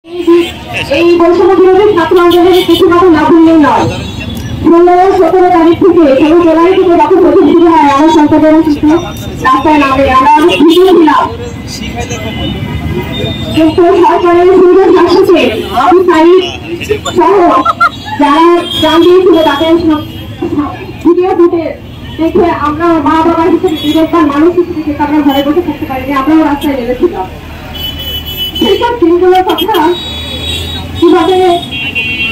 এই বৈষম্য বিরোধী ছাত্র আন্দোলনের কিছু কথা না বললেই নয়। 16-17 তারিখ থেকে সব জেলায় থেকে যখন প্রথম শুরু হয় আমার সন্তানের রাস্তায় নামে আমরা অনেক খুশি ছিলাম, কিন্তু সরকারের সুন্দর শাসকে সহ যারা প্রাণ দিয়েছিল তাদের ভিডিও ফুটে দেখে আমরা মা বাবা হিসেবে বিবেকবান মানুষ হিসেবে আমরা ঘরে বসে থাকতে পারিনি, আমরাও রাস্তায় নেমেছিলাম। সেইসব দিনগুলোর কথা কিভাবে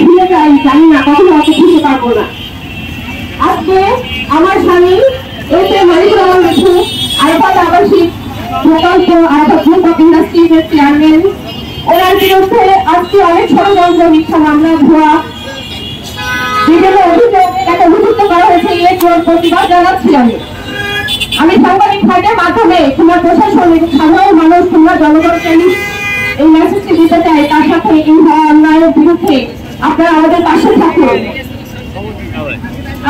ভুলে যাই জানি না, কখনো অত ভুলতে পারবো না। আজকে আমার স্বামী আরাফাত আবাসিক প্রকল্প আরাফাত গ্রুপ অফ ইন্ডাস্ট্রিজের চেয়ারম্যান, ওনার বিরুদ্ধে আজকে অনেক ষড়যন্ত্র, মিথ্যা মামলা, ভুয়া বিভিন্ন অভিযোগে তাকে অভিযুক্ত করা হয়েছে। এর প্রতিবাদ জানাচ্ছি আমি সাংবাদিক ভাইদের মাধ্যমে খুলনা প্রশাসন এবং সাধারণ মানুষ, খুলনা জনগণকে এই মেসেজটি দিতে চাই, তার সাথে এই অন্যায়ের বিরুদ্ধে আপনারা আমাদের পাশে থাকুন।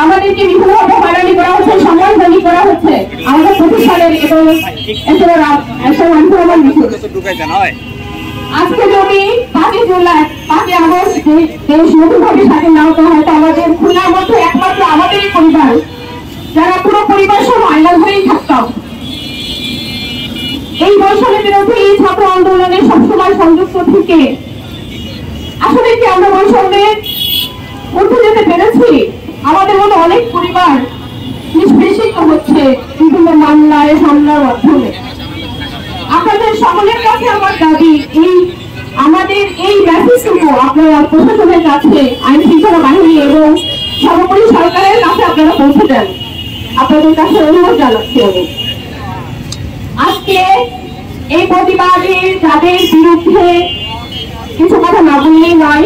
আমাদেরকে বিভিন্নভাবে হয়রানি করা হচ্ছে, সম্মানহানি করা হচ্ছে আমাদের প্রতিষ্ঠানের এবং আজকে যদি 5 জুলাই 5 আগস্ট দেশ নতুনভাবে স্বাধীন না হতো, হয়তো আমাদের খুলনার মধ্যে একমাত্র আমাদেরই পরিবার, যারা পুরো পরিবার সহ আইনাল হয়েই থাকতাম। এই বৈষম্যের বিরুদ্ধে এই ছাত্র আন্দোলনে সবসময় সংযুক্ত থেকে আসলে কি আমরা বৈষম্যের উঠে যেতে পেরেছি? আমাদের মতো অনেক পরিবার নিষ্পেষিত হচ্ছে বিভিন্ন মামলায় হামলার মাধ্যমে। আপনাদের সকলের কাছে আমার দাবি, আমাদের এই মেসেজটুকু আপনারা প্রশাসনের কাছে, আইন শৃঙ্খলা বাহিনী এবং সর্বোপরি সরকারের কাছে আপনারা পৌঁছে দেন। আপনাদের কাছে অনুরোধ জানাচ্ছি আমি। আজকে এই প্রতিবাদে যাদের বিরুদ্ধে কিছু কথা না বললেই নয়।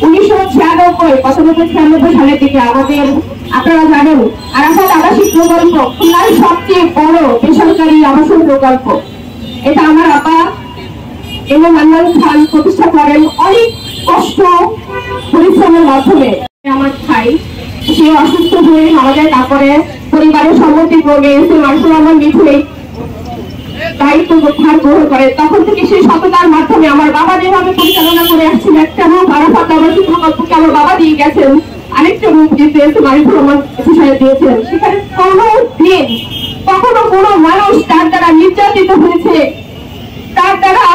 1996 সালের দিকে আমাদের, আপনারা জানেন, আরাফাত আবাসিক প্রকল্প খুলনার সবচেয়ে বড় বেসরকারি আবাসন প্রকল্প। এটা আমার আপা এবং আন্নান খান প্রতিষ্ঠা করেন অনেক কষ্ট পরিশ্রমের মাধ্যমে। আমার ভাই সে অসুস্থ হয়ে মারা যায়, তারপরে পরিবারের সম্মতি ক্রমে মার্শাল রহমান মিঠু দায়িত্ব গ্রহণ করে। তখন থেকে সেই সততার মাধ্যমে আমার বাবা যেভাবে পরিচালনা করে আসছিল, একটা রূপ আরাফাত আবাসিক প্রকল্পকে আমার বাবা দিয়ে গেছেন, আরেকটা রূপ দিয়েছেন মার্শাল রহমান বিষয়ে দিয়েছেন। সেখানে কোনো দিন কখনো কোনো মানুষ তার দ্বারা নির্যাতিত হয়েছে, তার দ্বারা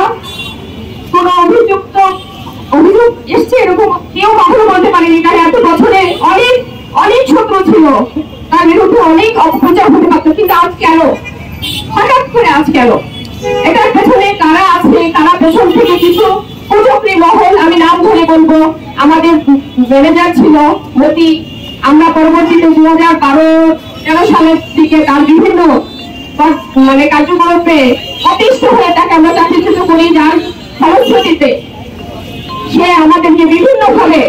কোনো অভিযোগ এসছে এরকম কেউ কখনো বলতে পারেনি। তার এত বছরে অনেক শত্রু ছিল, তার বিরুদ্ধে অনেক অপপ্রচার হতে পারত, কিন্তু আজ কেন, হঠাৎ করে আজ কেন? এটার পেছনে কারা আছে, কারা পেছন থেকে কিছু কুচক্রী মহল, আমি নাম ধরে বলবো, আমাদের ম্যানেজার ছিল মতি। আমরা পরবর্তীতে 2012-13 সালের দিকে তার বিভিন্ন কার্যকলাপে অতিষ্ঠ হয়ে তাকে আমরা চাকরিচ্যুত করি, যার ফলশ্রুতিতে সে আমাদেরকে বিভিন্ন ভাবে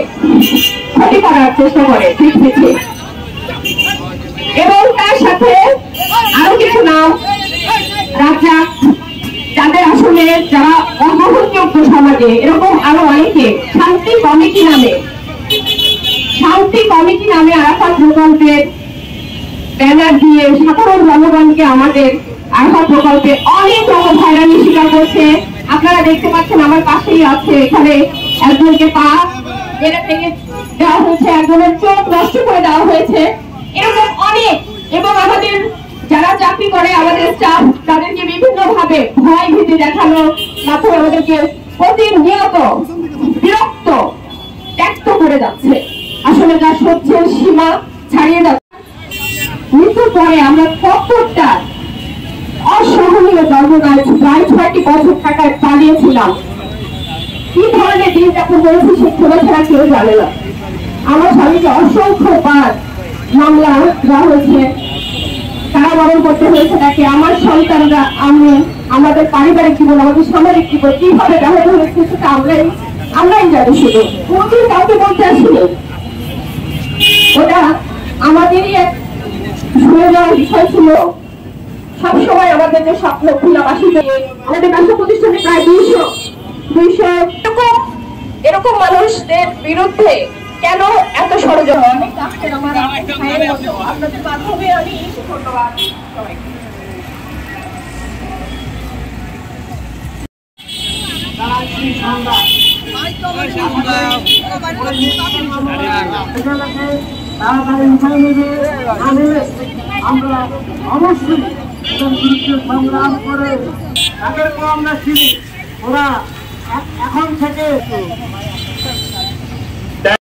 ক্ষতি করার চেষ্টা করে ঠিক পিছিয়ে। এবং তার সাথে আরো কিছু নাম রাজ্জাক, যাদের আসলে যারা অগ্রহণযোগ্য সমাজে, এরকম আরো অনেকে শান্তি কমিটি নামে আরাফাত প্রকল্পের ব্যানার দিয়ে সাধারণ জনগণকে আমাদের আরাফাত প্রকল্পে অনেক রকম হয়রানি স্বীকার করছে। আপনারা দেখতে পাচ্ছেন আমার পাশেই আছে, এখানে একজনকে পা মেরে ভেঙে দেওয়া হয়েছে, একজনের চোখ নষ্ট করে দেওয়া হয়েছে, এরকম অনেক। এবং আমাদের যারা চাকরি করে, আমাদের স্টাফ, তাদেরকে বিভিন্ন ভাবে ভয় ভীতি দেখানোর মাধ্যমে আমাদেরকে প্রতিনিয়ত বিরক্ত ত্যক্ত করে যাচ্ছে। আসলে তার সহ্যের সীমা ছাড়িয়ে যাচ্ছে। মৃত্যুর পরে আমরা কতটা অসহনীয় যন্ত্রণায় প্রায় 6টি বছর টাকায় পালিয়েছিলাম, কি ধরনের দিন যাপন করেছি সে ছোট ছাড়া কেউ জানে না। আমার স্বামীকে অসংখ্যবার মামলা দেওয়া হয়েছে, কারাবরণ করতে হয়েছে তাকে। আমার সন্তানরা, আমি, আমাদের পারিবারিক জীবন, আমাদের সামরিক জীবন কিভাবে ব্যাহত হয়েছে সেটা আমরাই জানি। শুধু কোনদিন কাউকে বলতে আসিনি, ওটা আমাদেরই এক শুনে যাওয়ার বিষয় ছিল। সবসময় আমাদের যে স্বপ্ন খুলনাবাসীকে, আমাদের ব্যবসা প্রতিষ্ঠানে প্রায় 200 এরকম মানুষদের বিরুদ্ধে কেন এত ষড়যন্ত্র? অনেক আপনাদের মাধ্যমে আমি ধন্যবাদ। আমরা অবশ্যই সংগ্রাম করে তাদেরকেও আমরা চিনি। ওরা এখন থেকে